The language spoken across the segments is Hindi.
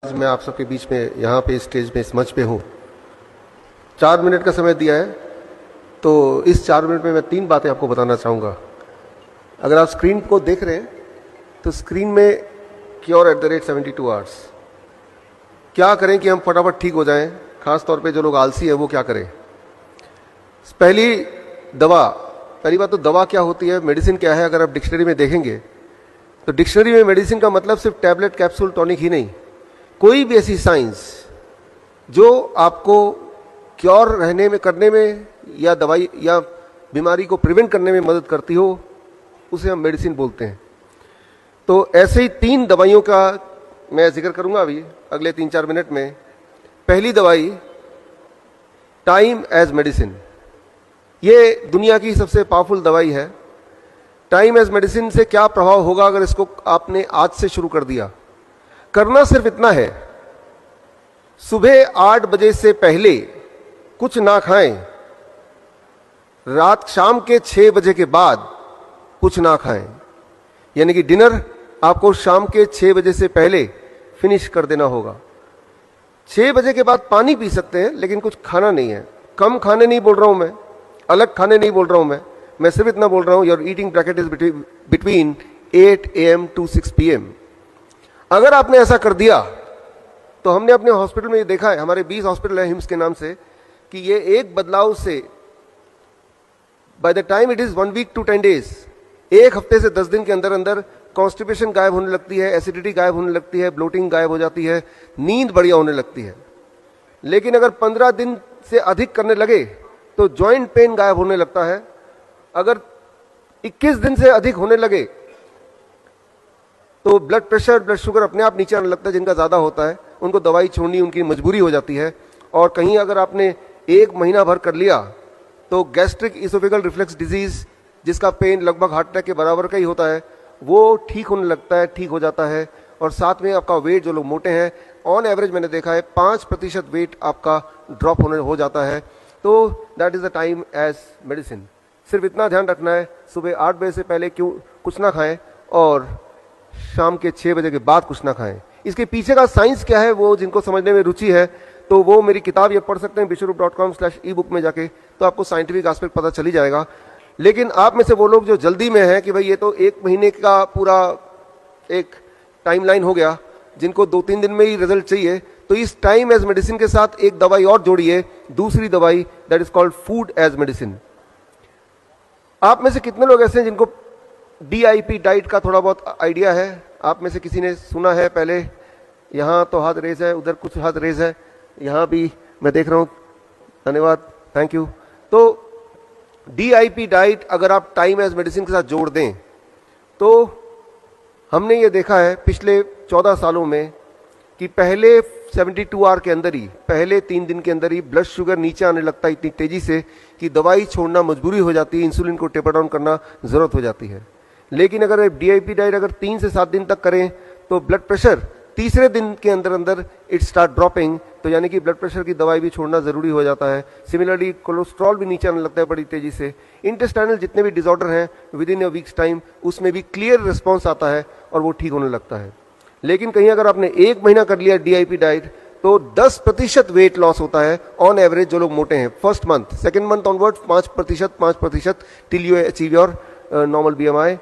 आज मैं आप सबके बीच में यहाँ पे स्टेज पे इस मंच पे हूँ। 4 मिनट का समय दिया है, तो इस 4 मिनट में मैं 3 बातें आपको बताना चाहूँगा। अगर आप स्क्रीन को देख रहे हैं तो स्क्रीन में क्योर @72 आवर्स। क्या करें कि हम फटाफट ठीक हो जाएं, खास तौर पे जो लोग आलसी है वो क्या करें। पहली बात तो दवा क्या होती है, मेडिसिन क्या है। अगर आप डिक्शनरी में देखेंगे तो डिक्शनरी में मेडिसिन का मतलब सिर्फ टैबलेट, कैप्सूल, टॉनिक ही नहीं, कोई भी ऐसी साइंस जो आपको क्योर रहने में करने में या दवाई या बीमारी को प्रिवेंट करने में मदद करती हो, उसे हम मेडिसिन बोलते हैं। तो ऐसे ही 3 दवाइयों का मैं जिक्र करूंगा अभी अगले 3-4 मिनट में। पहली दवाई टाइम एज मेडिसिन। ये दुनिया की सबसे पावरफुल दवाई है। टाइम एज मेडिसिन से क्या प्रभाव होगा अगर इसको आपने आज से शुरू कर दिया। करना सिर्फ इतना है, सुबह 8 बजे से पहले कुछ ना खाएं, शाम के 6 बजे के बाद कुछ ना खाएं। यानी कि डिनर आपको शाम के 6 बजे से पहले फिनिश कर देना होगा। 6 बजे के बाद पानी पी सकते हैं, लेकिन कुछ खाना नहीं है। कम खाने नहीं बोल रहा हूं मैं, अलग खाने नहीं बोल रहा हूं मैं सिर्फ इतना बोल रहा हूं, your eating bracket is between 8 AM to 6 PM। अगर आपने ऐसा कर दिया तो हमने अपने हॉस्पिटल में ये देखा है, हमारे 20 हॉस्पिटल है हिम्स के नाम से, कि ये एक बदलाव से by the time it is 1 week to 10 days, 1 हफ्ते से 10 दिन के अंदर अंदर कॉन्स्टिपेशन गायब होने लगती है, एसिडिटी गायब होने लगती है, ब्लोटिंग गायब हो जाती है, नींद बढ़िया होने लगती है। लेकिन अगर 15 दिन से अधिक करने लगे तो जॉइंट पेन गायब होने लगता है। अगर 21 दिन से अधिक होने लगे तो ब्लड प्रेशर, ब्लड शुगर अपने आप नीचे आने लगता है। जिनका ज्यादा होता है उनको दवाई छोड़नी उनकी मजबूरी हो जाती है। और कहीं अगर आपने 1 महीना भर कर लिया तो गैस्ट्रिक इसोफेगल रिफ्लेक्स डिजीज, जिसका पेन लगभग हार्ट अटैक के बराबर का ही होता है, वो ठीक होने लगता है, ठीक हो जाता है। और साथ में आपका वेट, जो लोग मोटे हैं, ऑन एवरेज मैंने देखा है 5% वेट आपका ड्रॉप हो जाता है। तो that is the time as medicine. सिर्फ इतना ध्यान रखना है, सुबह 8 बजे से पहले कुछ ना खाएं और शाम के 6 बजे के बाद कुछ ना खाएं। इसके पीछे का साइंस क्या है, वो जिनको समझने में रुचि है तो वो मेरी किताब ये पढ़ सकते हैं bishop.com/ebook में जाके, तो आपको साइंटिफिक एस्पेक्ट पता चली जाएगा। लेकिन आप में से वो लोग जो जल्दी में है कि भाई ये तो 1 महीने का पूरा एक टाइमलाइन हो गया, जिनको 2-3 दिन में ही रिजल्ट चाहिए, तो इस टाइम एज मेडिसिन के साथ एक दवाई और जोड़िए, दूसरी दवाई, that is called food as medicine. आप में से कितने लोग ऐसे हैं जिनको DIP डाइट का थोड़ा बहुत आइडिया है? आप में से किसी ने सुना है पहले? यहां तो हाथ रेज है, उधर कुछ हाथ रेज है, यहां भी मैं देख रहा हूं। धन्यवाद, थैंक यू। तो DIP डाइट अगर आप टाइम एज मेडिसिन के साथ जोड़ दें तो हमने ये देखा है पिछले 14 सालों में कि पहले 72 आवर के अंदर ही, पहले 3 दिन के अंदर ही ब्लड शुगर नीचे आने लगता है इतनी तेजी से कि दवाई छोड़ना मजबूरी हो जाती है, इंसुलिन को टेपर डाउन करना जरूरत हो जाती है। लेकिन अगर DIP डाइट अगर 3 से 7 दिन तक करें तो ब्लड प्रेशर तीसरे दिन के अंदर अंदर इट स्टार्ट ड्रॉपिंग, तो यानी कि ब्लड प्रेशर की दवाई भी छोड़ना जरूरी हो जाता है। सिमिलरली कोलेस्ट्रॉल भी नीचे आने लगता है बड़ी तेजी से। इंटेस्टाइनल जितने भी डिसऑर्डर हैं with in a weeks time, उसमें भी क्लियर रिस्पॉन्स आता है और वो ठीक होने लगता है। लेकिन कहीं अगर आपने 1 महीना कर लिया DIP डाइट तो 10% वेट लॉस होता है ऑन एवरेज जो लोग मोटे हैं। First month, second month onward 5% till you achieve your normal BMI।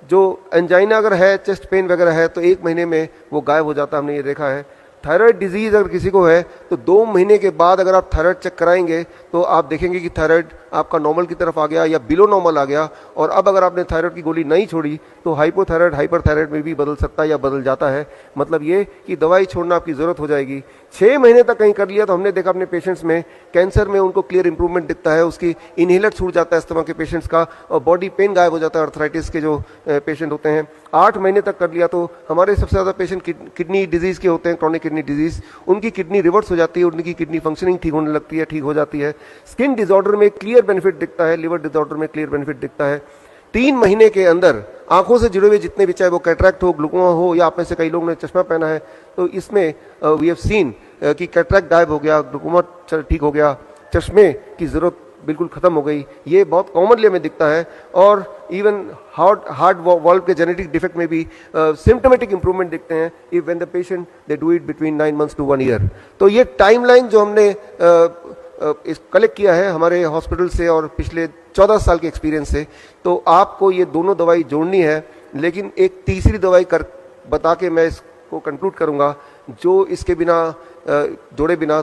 जो एंजाइना अगर है, चेस्ट पेन वगैरह है, तो 1 महीने में वो गायब हो जाता है, हमने ये देखा है। थायराइड डिजीज अगर किसी को है तो 2 महीने के बाद अगर आप थायराइड चेक कराएंगे तो आप देखेंगे कि थायराइड आपका नॉर्मल की तरफ आ गया या बिलो नॉर्मल आ गया। और अब अगर आपने थायराइड की गोली नहीं छोड़ी तो हाइपोथायराइड, हाइपरथायराइड में भी बदल सकता है या बदल जाता है। मतलब ये कि दवाई छोड़ना आपकी जरूरत हो जाएगी। 6 महीने तक कहीं कर लिया तो हमने देखा अपने पेशेंट्स में, कैंसर में उनको क्लियर इंप्रूवमेंट दिखता है, उसकी इनहेलर छूट जाता है अस्थमा के पेशेंट्स का, और बॉडी पेन गायब हो जाता है अर्थराइटिस के जो पेशेंट होते हैं। 8 महीने तक कर लिया तो हमारे सबसे ज्यादा पेशेंट किडनी डिजीज के होते हैं, क्रॉनिक किडनी डिजीज, उनकी किडनी रिवर्स हो जाती है, उनकी किडनी फंक्शनिंग ठीक होने लगती है, ठीक हो जाती है। स्किन डिसऑर्डर में क्लियर बेनिफिट दिखता है, लिवर डिसऑर्डर में क्लियर बेनिफिट दिखता है। 3 महीने के अंदर आंखों से जुड़े हुए जितने भी, चाहे वो कैटरैक्ट हो, ग्लूकोमा हो, या आप में से कई लोग ने चश्मा पहना है, तो इसमें वी हैव सीन कि कैटरैक्ट गायब हो गया, ग्लूकोमा ठीक हो गया, चश्मे की जरूरत बिल्कुल खत्म हो गई, ये बहुत कॉमनली हमें दिखता है। और इवन हार्ट वॉल्व के जेनेटिक डिफेक्ट में भी सिम्टोमेटिक इंप्रूवमेंट दिखते हैं if when the patient they do it between 9 months to 1 year। तो ये टाइमलाइन जो हमने इस कलेक्ट किया है हमारे हॉस्पिटल से और पिछले 14 साल के एक्सपीरियंस से, तो आपको ये दोनों दवाई जोड़नी है। लेकिन एक तीसरी दवाई कर बता के मैं इसको कंक्लूड करूंगा, जो इसके बिना जोड़े बिना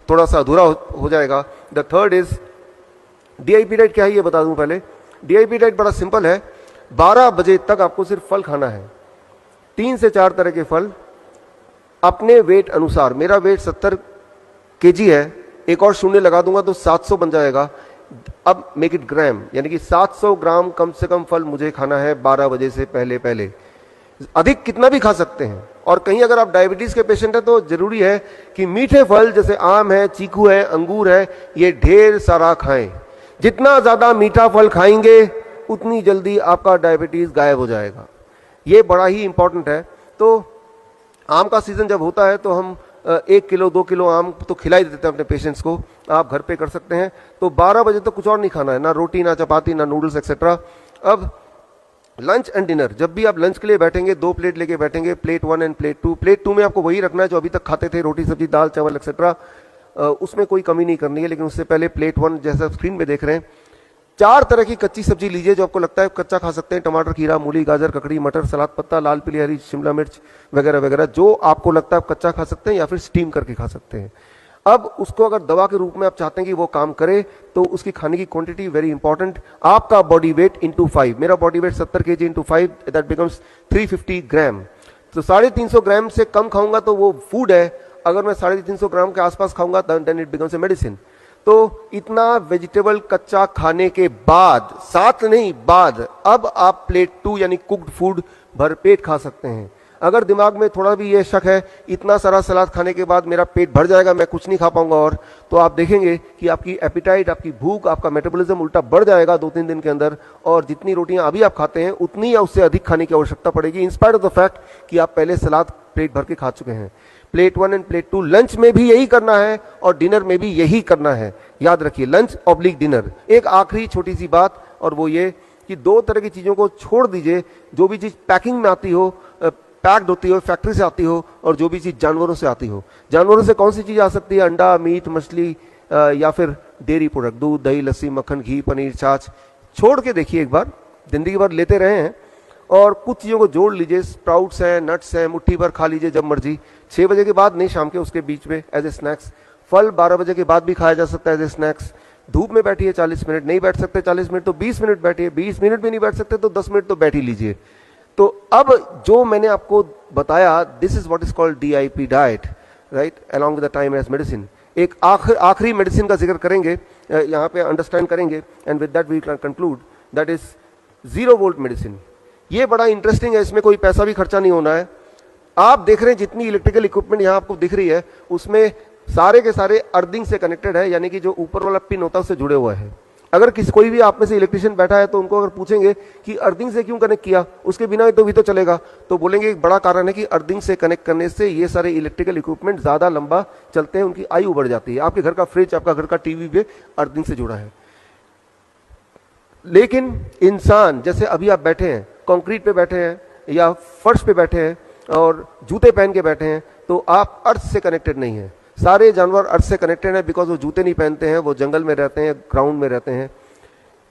थोड़ा सा अधूरा हो जाएगा। The third is DIP diet. क्या है ये बता दूं पहले। डीआईपी डाइट बड़ा सिंपल है, 12 बजे तक आपको सिर्फ फल खाना है, 3 से 4 तरह के फल अपने वेट अनुसार। मेरा वेट 70 kg है, एक और शून्य लगा दूंगा तो 700 बन जाएगा। अब मेक इट ग्राम, यानी कि 700 ग्राम कम से कम फल मुझे खाना है 12 बजे से पहले पहले। अधिक कितना भी खा सकते हैं। और कहीं अगर आप डायबिटीज के पेशेंट हैं तो जरूरी है कि मीठे फल जैसे आम है, चीकू है, अंगूर है, ये ढेर सारा खाएं। जितना ज्यादा मीठा फल खाएंगे उतनी जल्दी आपका डायबिटीज गायब हो जाएगा। ये बड़ा ही इंपॉर्टेंट है। तो आम का सीजन जब होता है तो हम 1 किलो 2 किलो आम तो खिला ही देते हैं अपने पेशेंट्स को, आप घर पे कर सकते हैं। तो 12 बजे तक कुछ और नहीं खाना है, ना रोटी, ना चपाती, ना नूडल्स एक्सेट्रा। अब लंच एंड डिनर, जब भी आप लंच के लिए बैठेंगे 2 प्लेट लेके बैठेंगे, प्लेट 1 एंड प्लेट 2। प्लेट 2 में आपको वही रखना है जो अभी तक खाते थे, रोटी सब्जी दाल चावल एक्सेट्रा, उसमें कोई कमी नहीं करनी है। लेकिन उससे पहले प्लेट 1 जैसा स्क्रीन पे देख रहे हैं, 4 तरह की कच्ची सब्जी लीजिए जो आपको लगता है कच्चा खा सकते हैं। टमाटर, खीरा, मूली, गाजर, ककड़ी, मटर, सलाद पत्ता, लाल पीली हरी शिमला मिर्च वगैरह वगैरह, जो आपको लगता है आप कच्चा खा सकते हैं या फिर स्टीम करके खा सकते हैं। अब उसको अगर दवा के रूप में आप चाहते हैं कि वो काम करे तो उसकी खाने की क्वांटिटी वेरी इंपॉर्टेंट। आपका बॉडी वेट इंटू 5, मेरा body weight 70 kg into 5, that becomes 350 ग्राम। तो 350 ग्राम से कम खाऊंगा तो वो फूड है, अगर मैं 350 ग्राम के आसपास खाऊंगा then it becomes a medicine. तो इतना वेजिटेबल कच्चा खाने के बाद, साथ नहीं बाद, अब आप प्लेट 2 यानी कुक्ड फूड भरपेट खा सकते हैं। अगर दिमाग में थोड़ा भी ये शक है इतना सारा सलाद खाने के बाद मेरा पेट भर जाएगा, मैं कुछ नहीं खा पाऊंगा और, तो आप देखेंगे कि आपकी एपिटाइट, आपकी भूख, आपका मेटाबॉलिज्म उल्टा बढ़ जाएगा 2-3 दिन के अंदर। और जितनी रोटियां अभी आप खाते हैं उतनी या उससे अधिक खाने की आवश्यकता पड़ेगी, इंस्पायर्ड ऑफ द फैक्ट कि आप पहले सलाद पेट भर के खा चुके हैं। प्लेट 1 एंड प्लेट 2 लंच में भी यही करना है और डिनर में भी यही करना है। याद रखिए, लंच ऑब्लिक डिनर। एक आखिरी छोटी सी बात, और वो ये कि 2 तरह की चीजों को छोड़ दीजिए। जो भी चीज पैकिंग में आती हो, पैक्ड होती हो, फैक्ट्री से आती हो, और जो भी चीज जानवरों से आती हो। जानवरों से कौन सी चीज आ सकती है? अंडा, मीट, मछली या फिर डेयरी प्रोडक्ट, दूध, दही, लस्सी, मक्खन, घी, पनीर, छाछ। छोड़ के देखिए एक बार, जिंदगी भर लेते रहे हैं, और कुछ चीजों को जोड़ लीजिए। स्प्राउट्स हैं, नट्स हैं, मुट्ठी भर खा लीजिए जब मर्जी। 6 बजे के बाद नहीं, शाम के उसके बीच में एज ए स्नैक्स। फल 12 बजे के बाद भी खाया जा सकता है एज ए स्नैक्स। धूप में बैठिए 40 मिनट, नहीं बैठ सकते 40 मिनट तो 20 मिनट बैठिए, 20 मिनट भी नहीं बैठ सकते तो 10 मिनट तो बैठ ही लीजिए। तो अब जो मैंने आपको बताया, this is what is called DIP diet, right, along with the time as medicine. एक आखिरी मेडिसिन का जिक्र करेंगे, यहाँ पे अंडरस्टैंड करेंगे, and with that we can conclude, that is 0 volt medicine. ये बड़ा इंटरेस्टिंग है, इसमें कोई पैसा भी खर्चा नहीं होना है। आप देख रहे हैं जितनी इलेक्ट्रिकल इक्विपमेंट यहाँ आपको दिख रही है, उसमें सारे के सारे अर्थिंग से कनेक्टेड है, यानी कि जो ऊपर वाला पिन होता है उससे जुड़े हुआ है। अगर कोई भी आप में से इलेक्ट्रिशियन बैठा है तो उनको अगर पूछेंगे कि अर्थिंग से क्यों कनेक्ट किया, उसके बिना तो भी तो चलेगा, तो बोलेंगे एक बड़ा कारण है कि अर्थिंग से कनेक्ट करने से ये सारे इलेक्ट्रिकल इक्विपमेंट ज्यादा लंबा चलते हैं, उनकी आयु बढ़ जाती है। आपके घर का फ्रिज, आपका घर का टीवी भी अर्थिंग से जुड़ा है। लेकिन इंसान, जैसे अभी आप बैठे हैं, कंक्रीट पे बैठे हैं या फर्श पे बैठे हैं और जूते पहन के बैठे हैं, तो आप अर्थ से कनेक्टेड नहीं है। सारे जानवर अर्थ से कनेक्टेड है, बिकॉज वो जूते नहीं पहनते हैं, वो जंगल में रहते हैं, ग्राउंड में रहते हैं।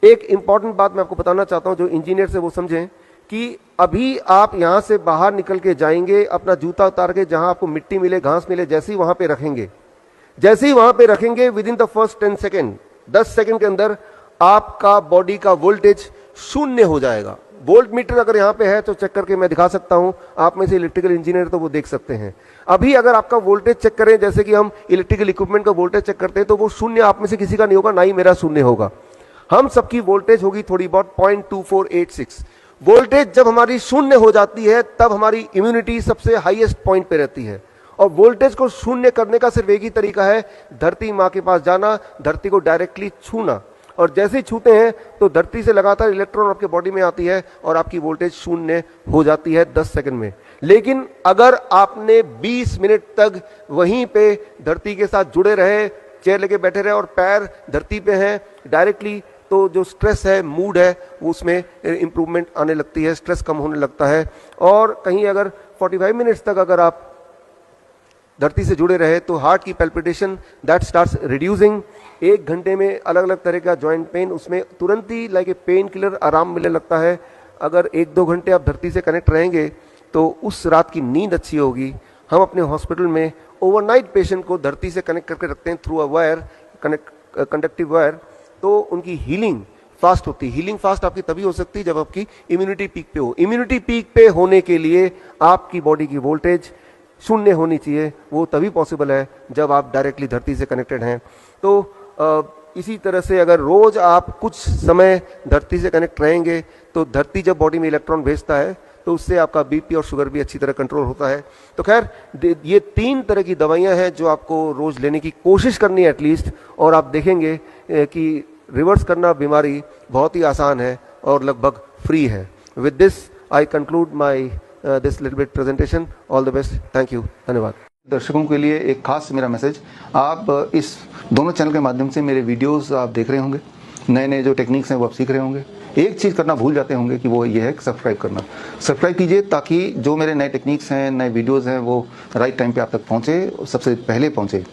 एक इंपॉर्टेंट बात मैं आपको बताना चाहता हूं, जो इंजीनियर से वो समझें कि अभी आप यहां से बाहर निकल के जाएंगे, अपना जूता उतार के जहां आपको मिट्टी मिले, घास मिले, जैसे ही वहां पे रखेंगे, with in the first 10 second, 10 second के अंदर आपका बॉडी का वोल्टेज 0 हो जाएगा। वोल्ट मीटर अगर यहाँ पे है तो चेक करके मैं दिखा सकता हूं, आप में से इलेक्ट्रिकल इंजीनियर तो वो देख सकते हैं। अभी अगर आपका वोल्टेज चेक करें, जैसे कि हम इलेक्ट्रिकल इक्विपमेंट का वोल्टेज चेक करते हैं, तो वो 0 आप में से किसी का नहीं होगा, ना ही मेरा 0 होगा। हम सबकी वोल्टेज होगी थोड़ी बहुत 0.2486। वोल्टेज जब हमारी 0 हो जाती है तब हमारी इम्यूनिटी सबसे हाईएस्ट पॉइंट पे रहती है। और वोल्टेज को 0 करने का सिर्फ एक ही तरीका है, धरती माँ के पास जाना, धरती को डायरेक्टली छूना, और जैसे ही छूते हैं तो धरती से लगातार इलेक्ट्रॉन आपके बॉडी में आती है और आपकी वोल्टेज 0 हो जाती है 10 सेकंड में। लेकिन अगर आपने 20 मिनट तक वहीं पे धरती के साथ जुड़े रहे, चेयर लेके बैठे रहे और पैर धरती पे हैं डायरेक्टली, तो जो स्ट्रेस है, मूड है, वो उसमें इम्प्रूवमेंट आने लगती है, स्ट्रेस कम होने लगता है। और कहीं अगर 45 मिनट्स तक अगर आप धरती से जुड़े रहे तो हार्ट की पैल्पिटेशन दैट स्टार्ट्स रिड्यूसिंग। 1 घंटे में अलग अलग तरह का जॉइंट पेन, उसमें तुरंत ही लाइक ए पेन किलर आराम मिलने लगता है। अगर 1-2 घंटे आप धरती से कनेक्ट रहेंगे तो उस रात की नींद अच्छी होगी। हम अपने हॉस्पिटल में ओवरनाइट पेशेंट को धरती से कनेक्ट करके रखते हैं through a wire, conductive wire, तो उनकी हीलिंग फास्ट होती है। हीलिंग फास्ट आपकी तभी हो सकती है जब आपकी इम्यूनिटी पीक पे हो। इम्यूनिटी पीक पे होने के लिए आपकी बॉडी की वोल्टेज 0 होनी चाहिए, वो तभी पॉसिबल है जब आप डायरेक्टली धरती से कनेक्टेड हैं। तो इसी तरह से अगर रोज आप कुछ समय धरती से कनेक्ट रहेंगे तो धरती जब बॉडी में इलेक्ट्रॉन भेजता है तो उससे आपका बीपी और शुगर भी अच्छी तरह कंट्रोल होता है। तो खैर ये 3 तरह की दवाइयां हैं जो आपको रोज लेने की कोशिश करनी है एटलीस्ट, और आप देखेंगे कि रिवर्स करना बीमारी बहुत ही आसान है और लगभग फ्री है। With this I conclude my this little bit presentation. All the best, thank you, धन्यवाद। दर्शकों के लिए एक खास मेरा मैसेज, आप इस दोनों चैनल के माध्यम से मेरे वीडियोस आप देख रहे होंगे, नए नए जो टेक्निक्स हैं वो आप सीख रहे होंगे। एक चीज़ करना भूल जाते होंगे कि वो ये है कि सब्सक्राइब करना। सब्सक्राइब कीजिए ताकि जो मेरे नए टेक्निक्स हैं, नए वीडियोस हैं, वो राइट टाइम पे आप तक पहुँचे, सबसे पहले पहुँचे।